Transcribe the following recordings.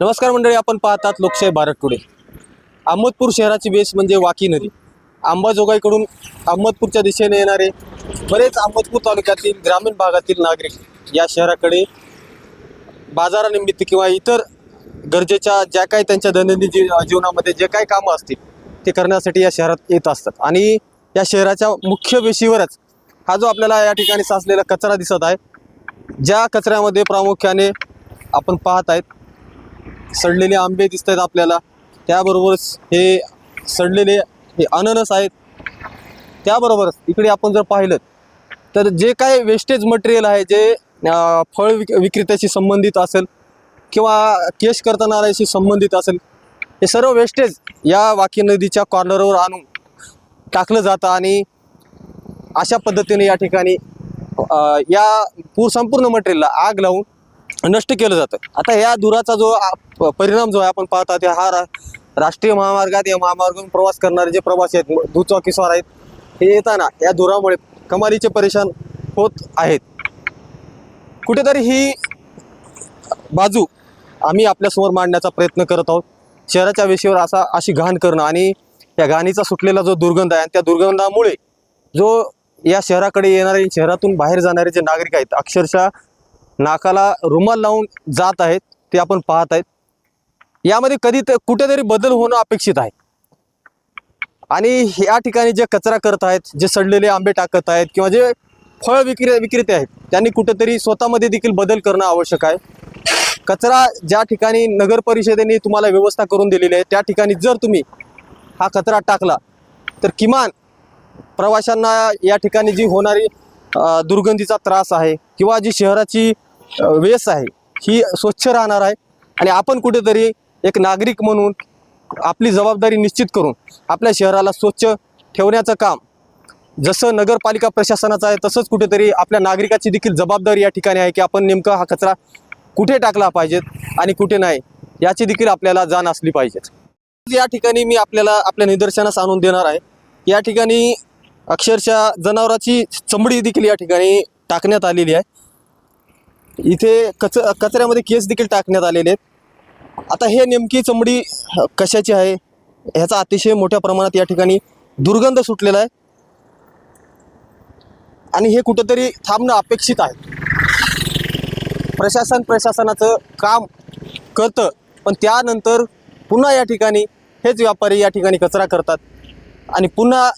नमस्कार मंडळी, आपण पाहतात लोकशाही भारत टुडे। अहमदपूर शहराची बेस म्हणजे वाकी नदी। अंबाजोगाईकडून अहमदपूरच्या दिशेने येणारे बरेच अहमदपूर तालुक्यातील ग्रामीण भागातील नागरिक या शहराकडे बाजारानिमित्त किंवा इतर गरजेच्या ज्या काही त्यांच्या दैनंदिन जीवनामध्ये जे काही कामं असतील ते करण्यासाठी या शहरात येत असतात। आणि या शहराच्या मुख्य वेशीवरच हा जो आपल्याला या ठिकाणी साचलेला कचरा दिसत आहे, ज्या कचऱ्यामध्ये प्रामुख्याने आपण पाहत आहेत सडलेले आंबे दिसत आहेत आपल्याला, त्याबरोबरच हे सडलेले हे अननस आहेत। त्याबरोबरच इकडे आपण जर पाहिलं तर जे काही वेस्टेज मटेरियल आहे, जे फळ विक्रेत्याशी संबंधित असेल किंवा केश करतानाऱ्याशी संबंधित असेल, हे सर्व वेस्टेज या वाकी नदीच्या कॉर्नरवर आणून टाकलं जातं आणि अशा पद्धतीने या ठिकाणी या संपूर्ण मटेरियलला आग लावून नष्ट केलं जातं। आता या धुराचा जो परिणाम जो आहे आपण पाहतात, हा राष्ट्रीय महामार्गात या महामार्गावरून प्रवास करणारे जे प्रवासी आहेत, दुचाकीस्वार आहेत, हे येताना या धुरामुळे कमालीचे परेशान होत आहेत। कुठेतरी ही बाजू आम्ही आपल्यासमोर मांडण्याचा प्रयत्न करत आहोत। शहराच्या वेशीवर अशी घाण करणं आणि या घाणीचा सुटलेला जो दुर्गंध आहे, त्या दुर्गंधामुळे जो या शहराकडे येणारे, शहरातून बाहेर जाणारे जे नागरिक आहेत, अक्षरशः नाकाला रुमाल लावून जात आहेत, ते आपण पाहत आहेत। यामध्ये कुठेतरी बदल होणं अपेक्षित आहे। आणि या ठिकाणी जे कचरा करत आहेत, जे सडलेले आंबे टाकत आहेत किंवा जे फळ विक्रेते आहेत, त्यांनी कुठेतरी स्वतःमध्ये देखील बदल करणं आवश्यक आहे। कचरा ज्या ठिकाणी नगर परिषदेने तुम्हाला व्यवस्था करून दिलेली आहे, त्या ठिकाणी जर तुम्ही हा कचरा टाकला तर किमान प्रवाशांना या ठिकाणी जी होणारी दुर्गंधीचा त्रास आहे किंवा जी शहराची वेस आहे ही स्वच्छ राहणार आहे। आणि आपण कुठेतरी एक नागरिक म्हणून आपली जबाबदारी निश्चित करून आपल्या शहराला स्वच्छ ठेवण्याचं काम जसं नगरपालिका प्रशासनाचं आहे, तसंच कुठेतरी आपल्या नागरिकाची देखील जबाबदारी या ठिकाणी आहे की आपण नेमका हा कचरा कुठे टाकला पाहिजेत आणि कुठे नाही, याची देखील आपल्याला जाण असली पाहिजे। या ठिकाणी मी आपल्याला आपल्या निदर्शनास आणून देणार आहे, या ठिकाणी अक्षरशः जनावराची चमडी देखील या ठिकाणी टाकण्यात आलेली आहे। इथे कचऱ्यामध्ये केस देखील टाकण्यात आलेले आहेत। आता हे नेमकी चमडी कशाची आहे ह्याचा अतिशय मोठ्या प्रमाणात या ठिकाणी दुर्गंध सुटलेला आहे आणि हे कुठेतरी थांबणं अपेक्षित आहे। प्रशासनाचं काम करतं, पण त्यानंतर पुन्हा या ठिकाणी हेच व्यापारी या ठिकाणी कचरा करतात आणि पुन्हा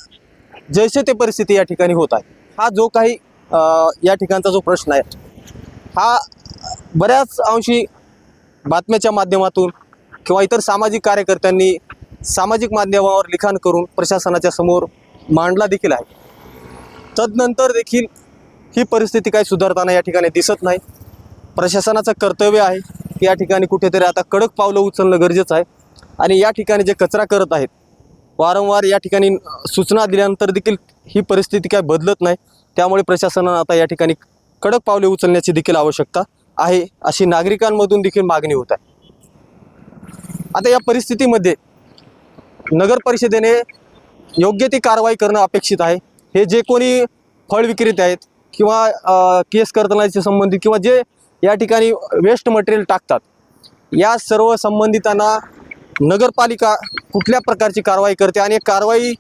जैसे ते परिस्थिती या ठिकाणी होत आहे। हा जो काही या ठिकाणचा जो प्रश्न आहे, हा बऱ्याच अंशी बातम्याच्या माध्यमातून किंवा इतर सामाजिक कार्यकर्त्यांनी सामाजिक माध्यमावर लिखाण करून प्रशासनाच्या समोर मांडला देखील आहे। तदनंतर देखील ही परिस्थिती काही सुधारताना या ठिकाणी दिसत नाही। प्रशासनाचं कर्तव्य आहे की या ठिकाणी कुठेतरी आता कडक पावलं उचलणं गरजेचं आहे। आणि या ठिकाणी जे कचरा करत आहेत, वारंवार या ठिकाणी सूचना दिल्यानंतर देखील ही परिस्थिती काय बदलत नाही। त्यामुळे प्रशासनानं आता या ठिकाणी कडक पावले उचलण्याची देखील आवश्यकता आहे, अशी नागरिकांमधून देखील मागणी होत आहे। आता या परिस्थितीमध्ये नगर परिषदेने योग्य ती कारवाई करणं अपेक्षित आहे। हे जे कोणी फळ विक्रेते आहेत किंवा केस करतानाचे संबंधित किंवा जे या ठिकाणी वेस्ट मटेरियल टाकतात, या सर्व संबंधितांना नगरपालिका कुठल्या प्रकारची कारवाई करते आणि कारवाई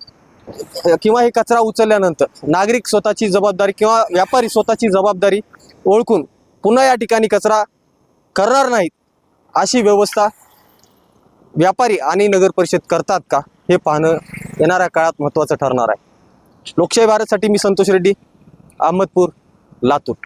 किंवा हे कचरा उचलल्यानंतर नागरिक स्वतःची जबाबदारी किंवा व्यापारी स्वतःची जबाबदारी ओळखून पुन्हा या ठिकाणी कचरा करणार नाहीत, अशी व्यवस्था व्यापारी आणि नगर परिषद करतात का, हे पाहणं येणाऱ्या काळात महत्त्वाचं ठरणार आहे। लोकशाही भारतसाठी मी संतोष रेड्डी, अहमदपूर, लातूर।